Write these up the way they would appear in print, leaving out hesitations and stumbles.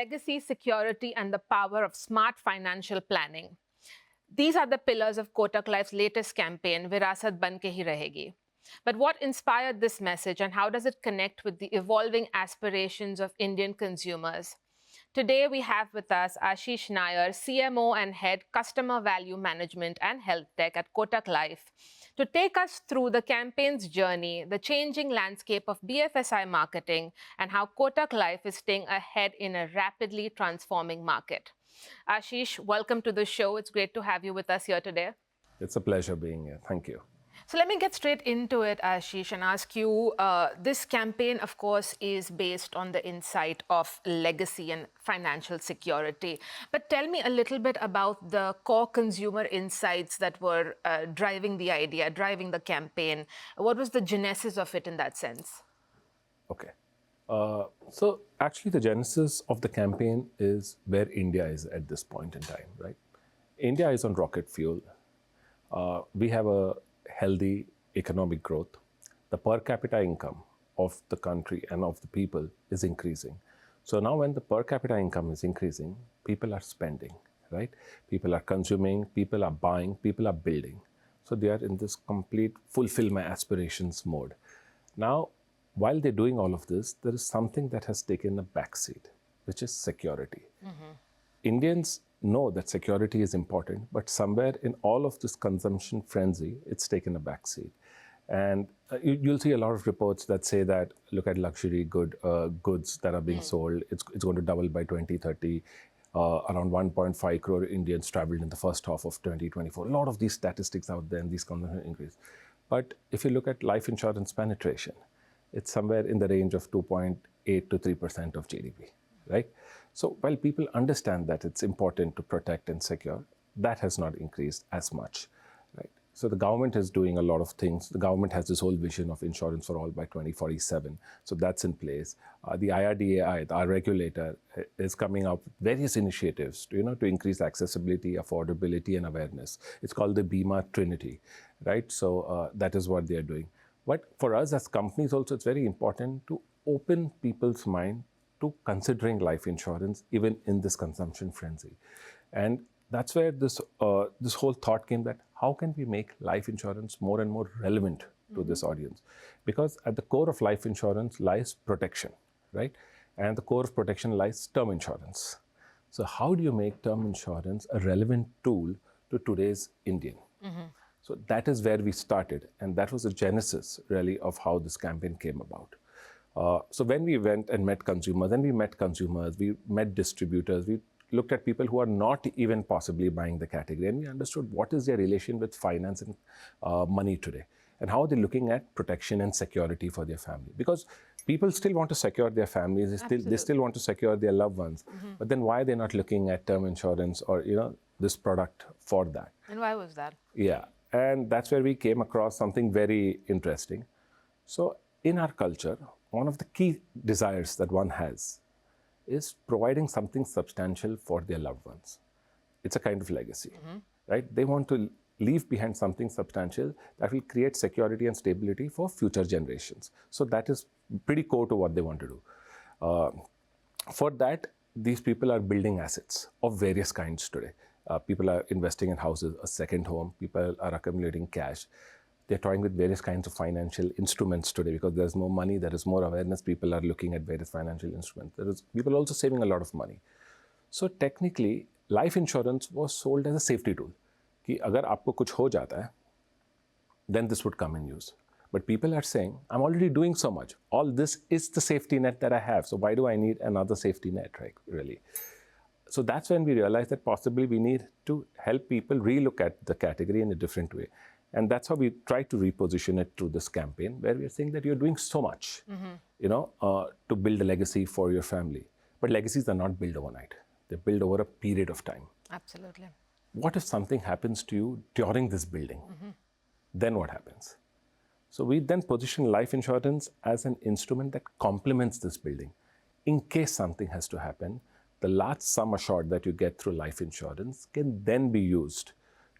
legacy, security, and the power of smart financial planning. These are the pillars of Kotak Life's latest campaign, Viraasat Ban Ke Hi Rahegi. But what inspired this message and how does it connect with the evolving aspirations of Indian consumers? Today we have with us Ashish Nair, CMO and Head Customer Value Management and Health Tech at Kotak Life, to take us through the campaign's journey, the changing landscape of BFSI marketing, and how Kotak Life is staying ahead in a rapidly transforming market. Ashish, welcome to the show. It's great to have you with us here today. It's a pleasure being here. Thank you. So let me get straight into it, Ashish, and ask you, this campaign, of course, is based on the insight of legacy and financial security. But tell me a little bit about the core consumer insights that were driving the idea, driving the campaign. What was the genesis of it in that sense? Okay. So actually the genesis of the campaign is where India is at this point in time, right? India is on rocket fuel. We have a healthy economic growth. The per capita income of the country and of the people is increasing. So now when the per capita income is increasing, people are spending, right? People are consuming, people are buying, people are building. So they are in this complete fulfill my aspirations mode. Now, while they're doing all of this, there is something that has taken a backseat, which is security. Indians know that security is important, but somewhere in all of this consumption frenzy, it's taken a backseat. And you'll see a lot of reports that say that, look at luxury goods that are being sold, it's going to double by 2030. Around 1.5 crore Indians traveled in the first half of 2024. A lot of these statistics out there and these consumption increase. But if you look at life insurance penetration, it's somewhere in the range of 2.8 to 3% of GDP, right? So while people understand that it's important to protect and secure, that has not increased as much, right? So the government is doing a lot of things. The government has this whole vision of insurance for all by 2047. So that's in place. The IRDAI, our regulator, is coming up with various initiatives to increase accessibility, affordability, and awareness. It's called the Bima Trinity, right? So that is what they are doing. But for us as companies also, it's very important to open people's mind to considering life insurance, even in this consumption frenzy. And that's where this whole thought came that how can we make life insurance more and more relevant to this audience? Because at the core of life insurance lies protection, right? And the core of protection lies term insurance. So how do you make term insurance a relevant tool to today's Indian? So that is where we started, and that was the genesis, really, of how this campaign came about. So when we went and met consumers, we met distributors, we looked at people who are not even possibly buying the category, and we understood what is their relation with finance and money today, and how they're looking at protection and security for their family. Because people still want to secure their families, they still want to secure their loved ones, but then why are they not looking at term insurance or this product for that? And why was that? Yeah. And that's where we came across something very interesting. So in our culture, one of the key desires that one has is providing something substantial for their loved ones. It's a kind of legacy, right? They want to leave behind something substantial that will create security and stability for future generations. So that is pretty core to what they want to do. For that, these people are building assets of various kinds today. People are investing in houses, a second home. People are accumulating cash. They're toying with various kinds of financial instruments today because there's more money, there is more awareness. People are looking at various financial instruments. People are also saving a lot of money. So technically, life insurance was sold as a safety tool. कि अगर आपको कुछ हो जाता है, then this would come in use. But people are saying, I'm already doing so much. All this is the safety net that I have. So why do I need another safety net, right? Really? So that's when we realized that possibly we need to help people relook at the category in a different way. And that's how we try to reposition it through this campaign, where we're saying that you're doing so much, to build a legacy for your family. But legacies are not built overnight. They're built over a period of time. Absolutely. What if something happens to you during this building? Then what happens? So we then position life insurance as an instrument that complements this building. In case something has to happen, the large sum assured that you get through life insurance can then be used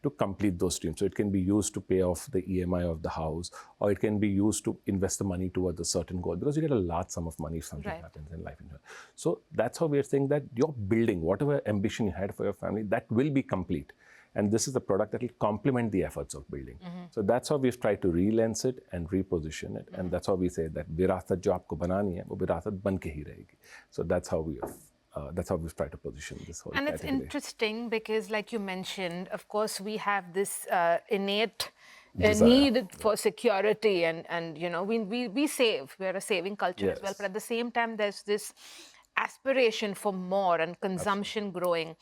to complete those streams. So it can be used to pay off the EMI of the house, or it can be used to invest the money towards a certain goal, because you get a large sum of money if something happens in life insurance. So that's how we're saying that your building, whatever ambition you had for your family, that will be complete. And this is the product that will complement the efforts of building. So that's how we've tried to relance it and reposition it. And that's how we say that Viraasat jo aapko banani hai, wo Viraasat ban ke hi rahegi. So that's how we've tried to position this whole And category. it's interesting because, like you mentioned, of course, we have this innate need for security, and we save. We're a saving culture as well. But at the same time, there's this aspiration for more and consumption growing.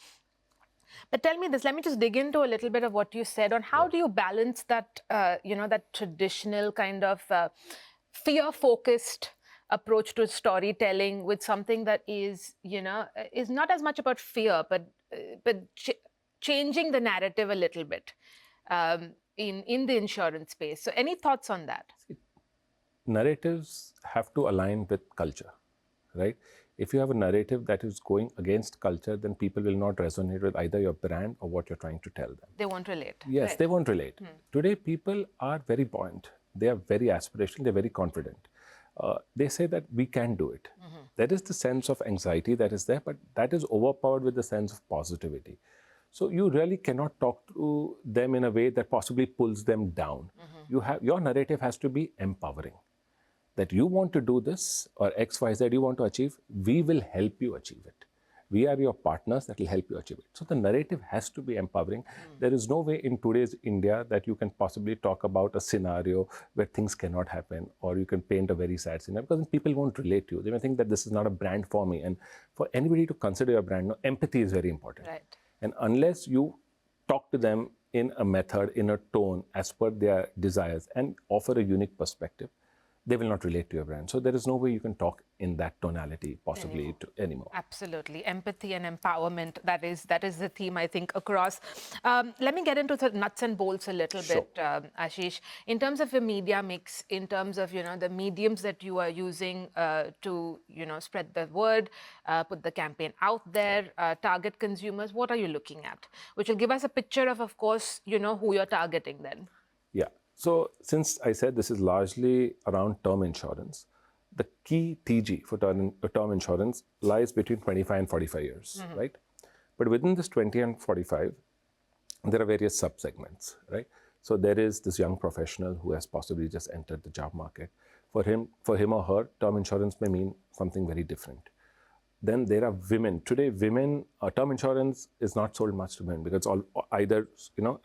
But tell me this, let me just dig into a little bit of what you said on how do you balance that, that traditional kind of fear-focused approach to storytelling with something that is not as much about fear, but changing the narrative a little bit in the insurance space. So any thoughts on that? Narratives have to align with culture, right? If you have a narrative that is going against culture, then people will not resonate with either your brand or what you're trying to tell them. They won't relate. Yes, right. They won't relate. Today, people are very buoyant. They are very aspirational. They're very confident. They say that we can do it. There is the sense of anxiety that is there, but that is overpowered with the sense of positivity. So you really cannot talk to them in a way that possibly pulls them down. Your narrative has to be empowering. That you want to do this, or X, Y, Z you want to achieve, we will help you achieve it. We are your partners that will help you achieve it. So the narrative has to be empowering. There is no way in today's India that you can possibly talk about a scenario where things cannot happen, or you can paint a very sad scenario, because then people won't relate to you. They may think that this is not a brand for me. And for anybody to consider your brand, empathy is very important. Right. And unless you talk to them in a method, in a tone, as per their desires, and offer a unique perspective, they will not relate to your brand. So there is no way you can talk in that tonality possibly anymore. Absolutely. Empathy and empowerment, that is the theme, I think, across. Let me get into the nuts and bolts a little bit, Ashish. In terms of your media mix, in terms of, the mediums that you are using to, spread the word, put the campaign out there, target consumers, what are you looking at? Which will give us a picture of course, who you're targeting then. Yeah. So since I said this is largely around term insurance, the key TG for term insurance lies between 25 and 45 years, right? But within this 20 and 45, there are various sub-segments, right? So there is this young professional who has possibly just entered the job market. For him or her, term insurance may mean something very different. Then there are women. Today, term insurance is not sold much to women, because it's all either,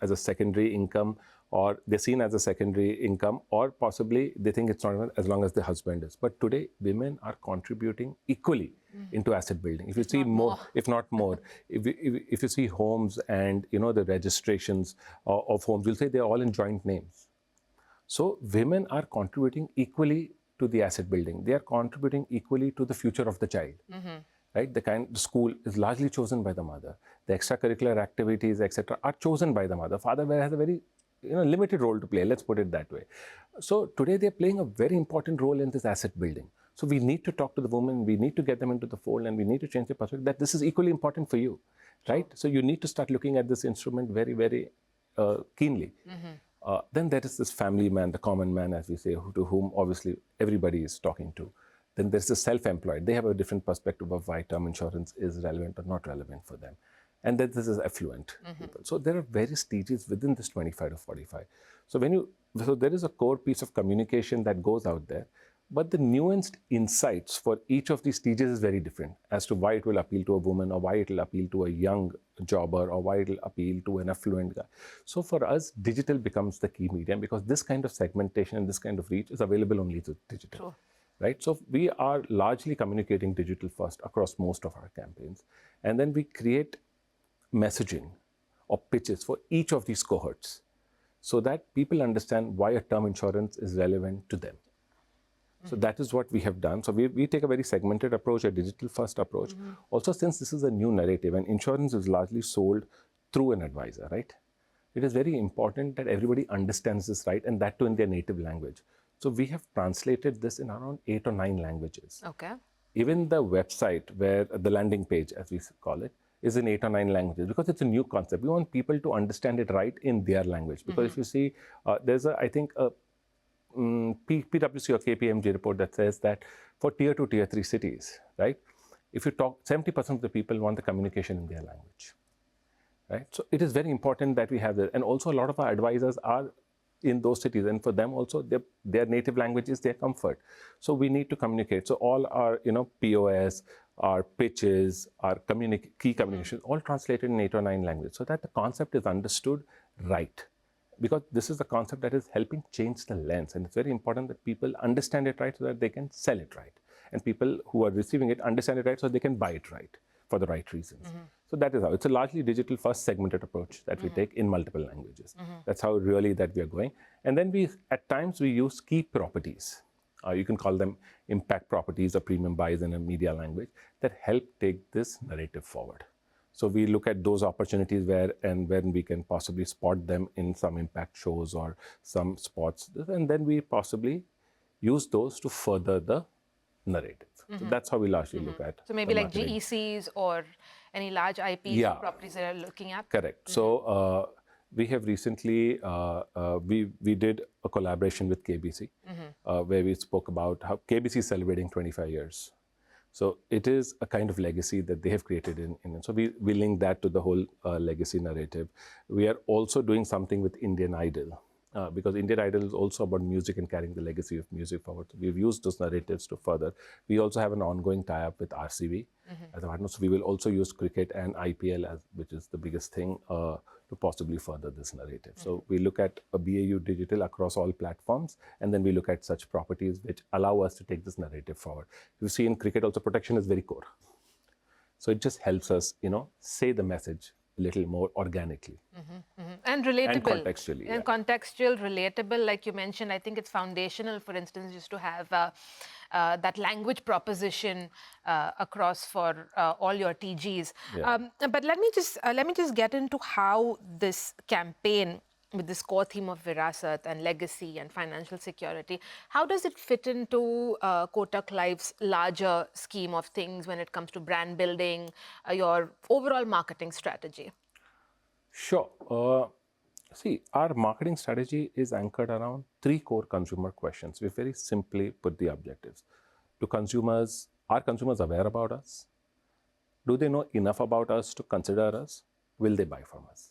as a secondary income, or they're seen as a secondary income, or possibly they think it's not even as long as the husband is. But today, women are contributing equally into asset building. If you see more, if not more, if you see homes and the registrations of homes, you'll say they're all in joint names. So women are contributing equally to the asset building. They are contributing equally to the future of the child. Right? The school is largely chosen by the mother. The extracurricular activities, etc., are chosen by the mother. Father has a very limited role to play, let's put it that way. So today they're playing a very important role in this asset building. So we need to talk to the women, we need to get them into the fold, and we need to change their perspective that this is equally important for you, right? So you need to start looking at this instrument very, very keenly. Then there is this family man, the common man, as we say, to whom obviously everybody is talking to. Then there's the self-employed. They have a different perspective of why term insurance is relevant or not relevant for them. And then this is affluent people. So there are various stages within this 25 to 45. So there is a core piece of communication that goes out there, but the nuanced insights for each of these stages is very different as to why it will appeal to a woman, or why it will appeal to a young jobber, or why it will appeal to an affluent guy. So for us, digital becomes the key medium, because this kind of segmentation and this kind of reach is available only through digital. True. Right? So we are largely communicating digital first across most of our campaigns. And then we create messaging or pitches for each of these cohorts, so that people understand why a term insurance is relevant to them. So that is what we have done. So we take a very segmented approach, a digital first approach. Also, since this is a new narrative and insurance is largely sold through an advisor, right? It is very important that everybody understands this, right? And that too in their native language. So we have translated this in around 8 or 9 languages. Okay. Even the website, where the landing page, as we call it, is in 8 or 9 languages because it's a new concept. We want people to understand it right in their language. Because if you see, there's I think, a PwC or KPMG report that says that for tier 2, tier 3 cities, right? If you talk, 70% of the people want the communication in their language, right? So it is very important that we have that. And also a lot of our advisors are in those cities, and for them also, their native language is their comfort. So we need to communicate. So all our, POS, our pitches, our key communications, all translated in 8 or 9 languages, so that the concept is understood right. Because this is the concept that is helping change the lens, and it's very important that people understand it right so that they can sell it right. And people who are receiving it understand it right so they can buy it right for the right reasons. So that is how. It's a largely digital first segmented approach that we take in multiple languages. That's how really that we are going. And then at times we use key properties. You can call them impact properties or premium buys in a media language that help take this narrative forward. So we look at those opportunities when we can possibly spot them in some impact shows or some spots, and then we possibly use those to further the narrative. So that's how we largely look at. So maybe like GECs or any large IPs or properties that are looking at? Correct. So we have recently, we did a collaboration with KBC, where we spoke about how KBC is celebrating 25 years. So it is a kind of legacy that they have created in so we link that to the whole legacy narrative. We are also doing something with Indian Idol, because Indian Idol is also about music and carrying the legacy of music forward. So we've used those narratives to further. We also have an ongoing tie-up with RCB as a partner. So we will also use cricket and IPL, which is the biggest thing, to possibly further this narrative. So we look at a BAU digital across all platforms, and then we look at such properties which allow us to take this narrative forward. You see in cricket also, protection is very core. So it just helps us, say the message a little more organically. And relatable. And contextually. And contextual, relatable, like you mentioned. I think it's foundational, for instance, just to have that language proposition across for all your TGs. Yeah. But let me just get into how this campaign, with this core theme of Viraasat and legacy and financial security, how does it fit into Kotak Life's larger scheme of things when it comes to brand building, your overall marketing strategy? Sure. See, our marketing strategy is anchored around 3 core consumer questions. We very simply put the objectives. Are consumers aware about us? Do they know enough about us to consider us? Will they buy from us?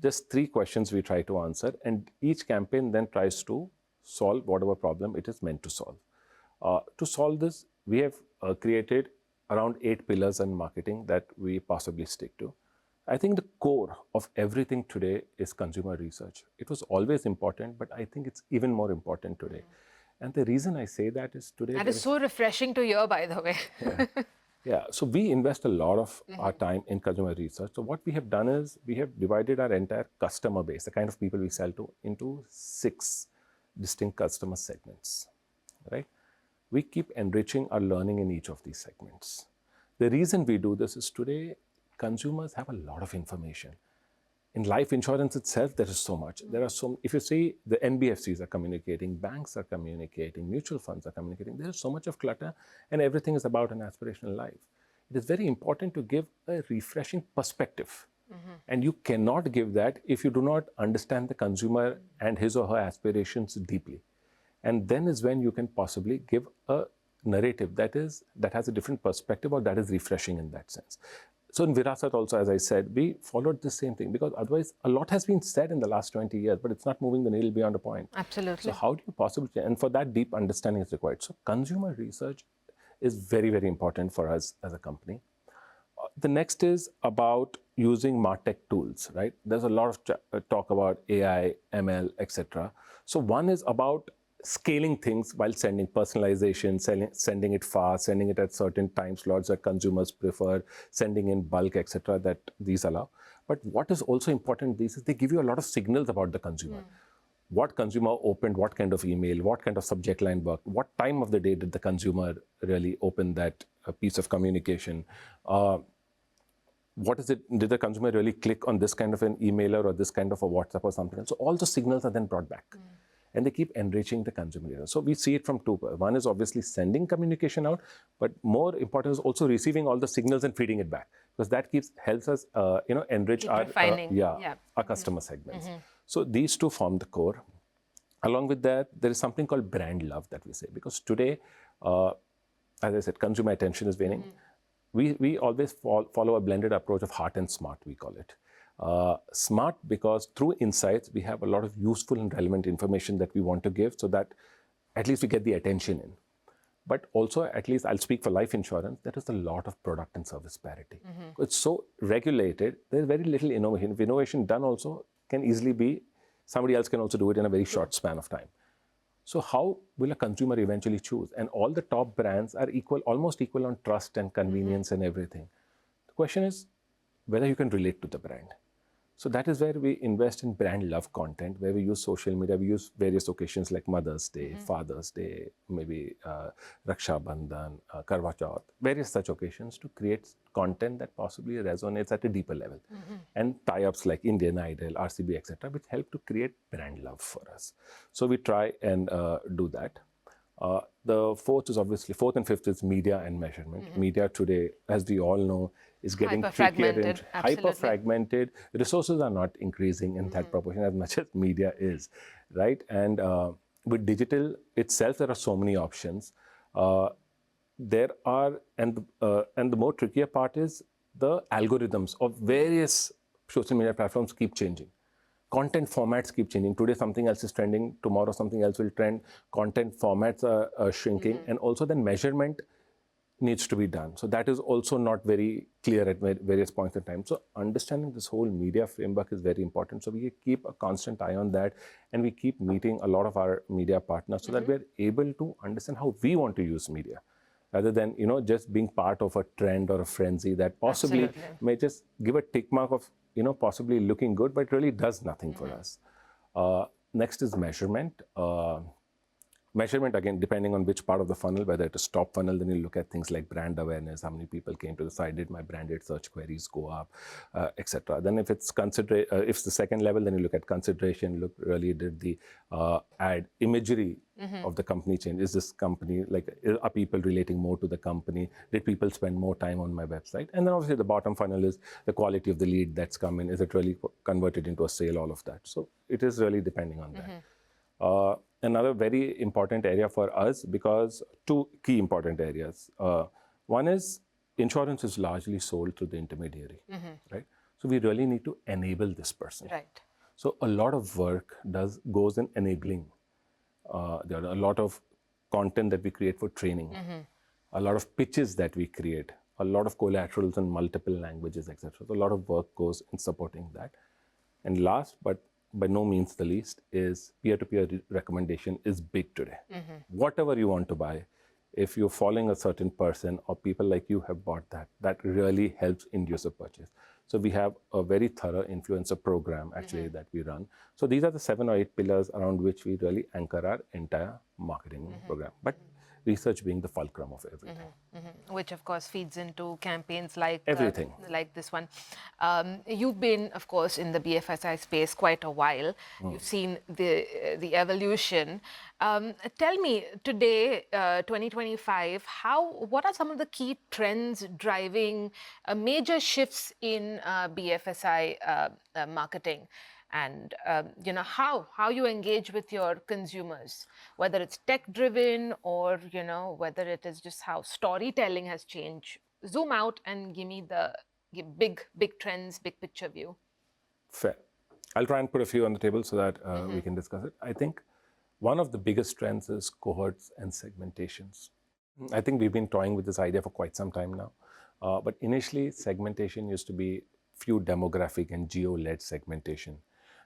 Just 3 questions we try to answer, and each campaign then tries to solve whatever problem it is meant to solve. To solve this, we have created around 8 pillars in marketing that we possibly stick to. I think the core of everything today is consumer research. It was always important, but I think it's even more important today. And the reason I say that is today... That is so refreshing to hear, by the way. Yeah, so we invest a lot of our time in consumer research. So what we have done is we have divided our entire customer base, the kind of people we sell to, into 6 distinct customer segments, right? We keep enriching our learning in each of these segments. The reason we do this is today, consumers have a lot of information. In life insurance itself, there is so much. If you see, the NBFCs are communicating, banks are communicating, mutual funds are communicating. There is so much of clutter, and everything is about an aspirational life. It is very important to give a refreshing perspective. And you cannot give that if you do not understand the consumer and his or her aspirations deeply. And then is when you can possibly give a narrative that has a different perspective, or that is refreshing in that sense. So in Viraasat also, as I said, we followed the same thing, because otherwise a lot has been said in the last 20 years, but it's not moving the needle beyond a point. Absolutely. So how do you possibly, and for that deep understanding is required. So consumer research is very, very important for us as a company. The next is about using MarTech tools, right? There's a lot of talk about AI, ML, etc. So one is about scaling things while sending personalization, sending it fast, sending it at certain time slots that consumers prefer, sending in bulk, etc. that these allow. But what is also important, these is they give you a lot of signals about the consumer. What consumer opened, what kind of email, what kind of subject line worked, what time of the day did the consumer really open that piece of communication. What is it, did the consumer really click on this kind of an emailer or this kind of a WhatsApp or something else? So all the signals are then brought back. and they keep enriching the consumer data. So we see it from two. One is obviously sending communication out, but more important is also receiving all the signals and feeding it back, because that helps us enrich Keep our refining. Yeah. our customer segments. So these two form the core. Along with that, there is something called brand love that we say, because today, as I said, consumer attention is waning. We always follow a blended approach of heart and smart, we call it. Smart because through insights, we have a lot of useful and relevant information that we want to give, so that at least we get the attention in. But also, at least I'll speak for life insurance, there is a lot of product and service parity. It's so regulated, there's very little innovation. If innovation done also can easily be, somebody else can also do it in a very short span of time. So how will a consumer eventually choose? And all the top brands are equal, almost equal on trust and convenience and everything. The question is whether you can relate to the brand. So that is where we invest in brand love content, where we use social media. We use various occasions like Mother's Day, Father's Day, maybe Raksha Bandhan, Karwa Chauth, various such occasions to create content that possibly resonates at a deeper level. And tie-ups like Indian Idol, RCB, etc., which help to create brand love for us. So we try and do that. The fourth and fifth is media and measurement. Media today, as we all know, is getting trickier and hyper-fragmented. Resources are not increasing in that proportion as much as media is, right? And with digital itself, there are so many options. There are, and the more trickier part is the algorithms of various social media platforms keep changing. Content formats keep changing. Today something else is trending, tomorrow something else will trend. Content formats are shrinking, and also then measurement needs to be done. So that is also not very clear at various points in time. So understanding this whole media framework is very important. So we keep a constant eye on that, and we keep meeting a lot of our media partners so that we're able to understand how we want to use media, rather than just being part of a trend or a frenzy that possibly may just give a tick mark of possibly looking good, but really does nothing for us. Next is measurement. Measurement, again, depending on which part of the funnel, whether it is top funnel, then you look at things like brand awareness, how many people came to the site, did my branded search queries go up, etc. Then if it's if the second level, then you look at consideration, really did the ad imagery of the company change? Is this company, are people relating more to the company? Did people spend more time on my website? And then obviously the bottom funnel is the quality of the lead that's come in. Is it really converted into a sale, all of that? So it is really depending on that. Another very important area for us, because two key important areas. One is insurance is largely sold through the intermediary, right? So we really need to enable this person. Right. So a lot of work goes in enabling. There are a lot of content that we create for training, a lot of pitches that we create, a lot of collaterals in multiple languages, etc. So a lot of work goes in supporting that. And last, but by no means the least, is peer-to-peer recommendation is big today. Whatever you want to buy, if you're following a certain person or people like you have bought that, that really helps induce a purchase. So we have a very thorough influencer program actually that we run. So these are the 7 or 8 pillars around which we really anchor our entire marketing program. But research being the fulcrum of everything. Which of course feeds into campaigns like everything, like this one. You've been, of course, in the BFSI space quite a while. You've seen the evolution. Tell me today, 2025, what are some of the key trends driving major shifts in BFSI marketing? And how you engage with your consumers, whether it's tech driven or whether it is just how storytelling has changed. Zoom out and give me the big trends, big picture view. Fair. I'll try and put a few on the table so that we can discuss it. I think one of the biggest trends is cohorts and segmentations. I think we've been toying with this idea for quite some time now, but initially segmentation used to be few demographic and geo-led segmentation.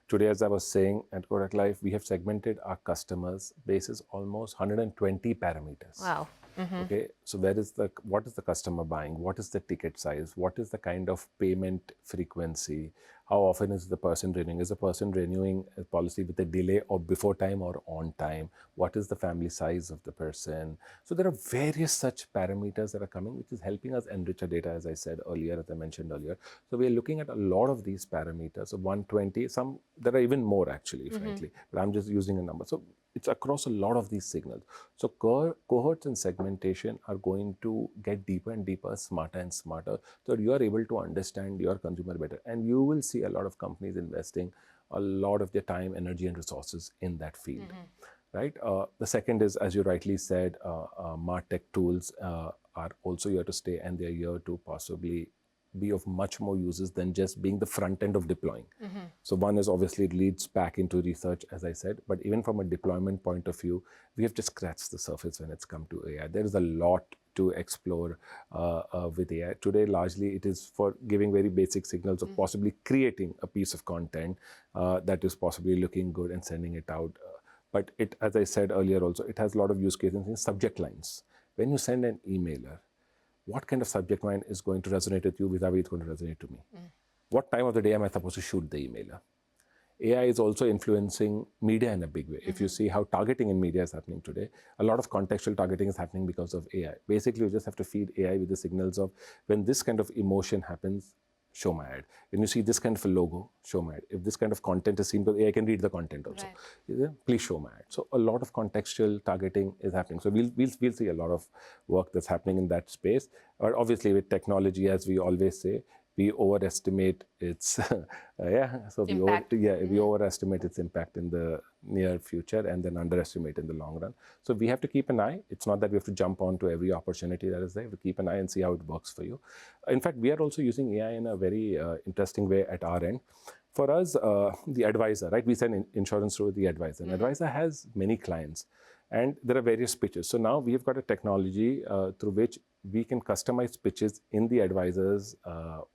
Today, as I was saying, at Kotak Life, we have segmented our customers basis almost 120 parameters. Wow. Okay, so what is the customer buying? What is the ticket size? What is the kind of payment frequency? How often is the person renewing? Is the person renewing a policy with a delay or before time or on time? What is the family size of the person? So there are various such parameters that are coming, which is helping us enrich our data, as I said earlier, as I mentioned earlier. So we are looking at a lot of these parameters. So 120, some there are even more actually, frankly, but I'm just using a number. So it's across a lot of these signals. So cohorts and segmentation are going to get deeper and deeper, smarter and smarter, so that you are able to understand your consumer better. And you will see a lot of companies investing a lot of their time, energy, and resources in that field. Right. The second is, as you rightly said, MarTech tools are also here to stay, and they're here to possibly be of much more uses than just being the front end of deploying. So one is obviously it leads back into research, as I said, but even from a deployment point of view, we have just scratched the surface when it's come to AI. There is a lot to explore with AI. Today, largely it is for giving very basic signals of possibly creating a piece of content that is possibly looking good and sending it out. But it, as I said earlier also, it has a lot of use cases in subject lines. When you send an emailer, what kind of subject line is going to resonate with you vis-a-vis it's going to resonate to me? What time of the day am I supposed to shoot the emailer? AI is also influencing media in a big way. If you see how targeting in media is happening today, a lot of contextual targeting is happening because of AI. Basically, you just have to feed AI with the signals of when this kind of emotion happens, show my ad. When you see this kind of a logo, show my ad. If this kind of content is seen, because AI can read the content also. Right. Please show my ad. So a lot of contextual targeting is happening. So we'll see a lot of work that's happening in that space. But obviously with technology, as we always say, we overestimate its we overestimate its impact in the near future and then underestimate in the long run. So we have to keep an eye. It's not that we have to jump onto every opportunity that is there. We keep an eye and see how it works for you. In fact, we are also using AI in a very interesting way at our end. For us, the advisor, right? We send insurance through the advisor. An advisor has many clients, and there are various pitches. So now we have got a technology through which we can customize pitches in the advisor's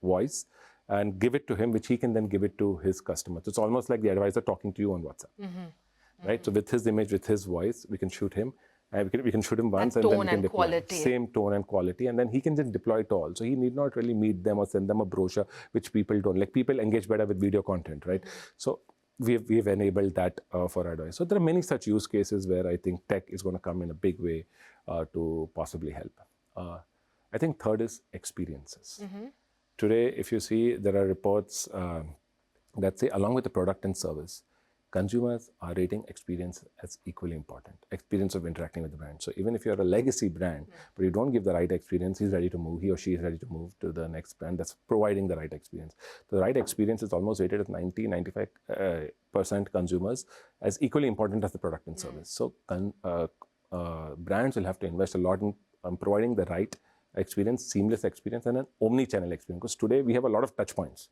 voice and give it to him, which he can then give it to his customer. So it's almost like the advisor talking to you on WhatsApp, right? So with his image, with his voice, we can shoot him. And we can shoot him once and then we can deploy. Quality. Same tone and quality, and then he can just deploy it all. So he need not really meet them or send them a brochure, which people don't. Like people engage better with video content, right? So we've enabled that for our advice. So there are many such use cases where I think tech is going to come in a big way to possibly help. I think third is experiences. Today, if you see, there are reports that say along with the product and service, consumers are rating experience as equally important, experience of interacting with the brand. So even if you're a legacy brand, but you don't give the right experience, he or she is ready to move to the next brand that's providing the right experience. The right experience is almost rated at 90-95% consumers as equally important as the product and service. So brands will have to invest a lot in providing the right experience, seamless experience, and an omni-channel experience. Because today we have a lot of touch points.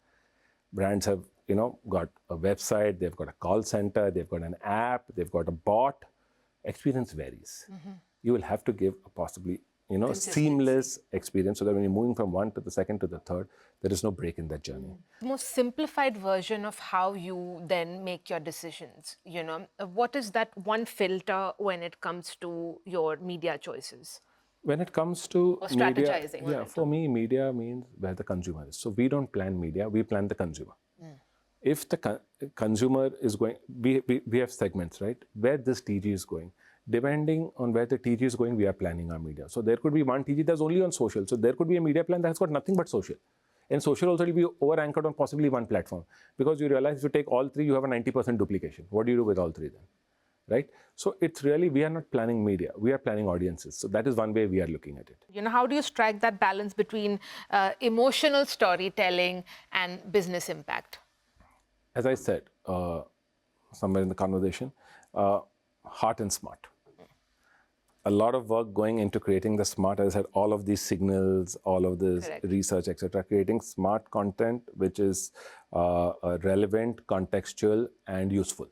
Brands have, got a website, they've got a call center, they've got an app, they've got a bot. Experience varies. You will have to give a possibly, seamless experience so that when you're moving from one to the second to the third, there is no break in that journey. The most simplified version of how you then make your decisions, what is that one filter when it comes to your media choices? When it comes to or strategizing, media, for me, media means where the consumer is. So we don't plan media, we plan the consumer. If the consumer is going, we have segments, right? Where this TG is going. Depending on where the TG is going, we are planning our media. So there could be one TG that's only on social. So there could be a media plan that's got nothing but social. And social also will be over-anchored on possibly one platform. Because you realize if you take all three, you have a 90% duplication. What do you do with all three then? Right? So it's really, we are not planning media, we are planning audiences. So that is one way we are looking at it. How do you strike that balance between emotional storytelling and business impact? As I said, somewhere in the conversation, heart and smart. A lot of work going into creating the smart, as I said, all of these signals, all of this research, etc., creating smart content, which is relevant, contextual, and useful.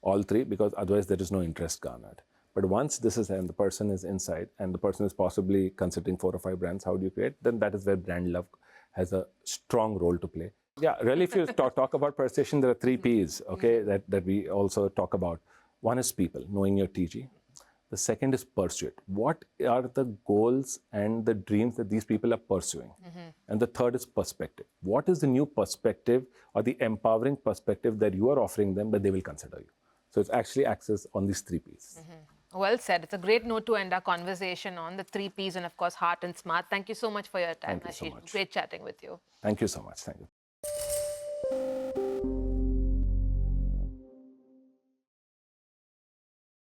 All three, because otherwise there is no interest garnered. But once this is, and the person is inside, and the person is possibly considering 4 or 5 brands, how do you create? Then that is where brand love has a strong role to play. Yeah, really, if you talk about persuasion, there are 3 Ps, okay, that we also talk about. One is people, knowing your TG. The second is pursuit. What are the goals and the dreams that these people are pursuing? And the third is perspective. what is the new perspective or the empowering perspective that you are offering them that they will consider you. So it's actually access on these 3 Ps. Well said. It's a great note to end our conversation on, the 3 Ps, and of course, heart and smart. Thank you so much for your time, Thank you so Ashish. much. Great chatting with you. Thank you so much. Thank you.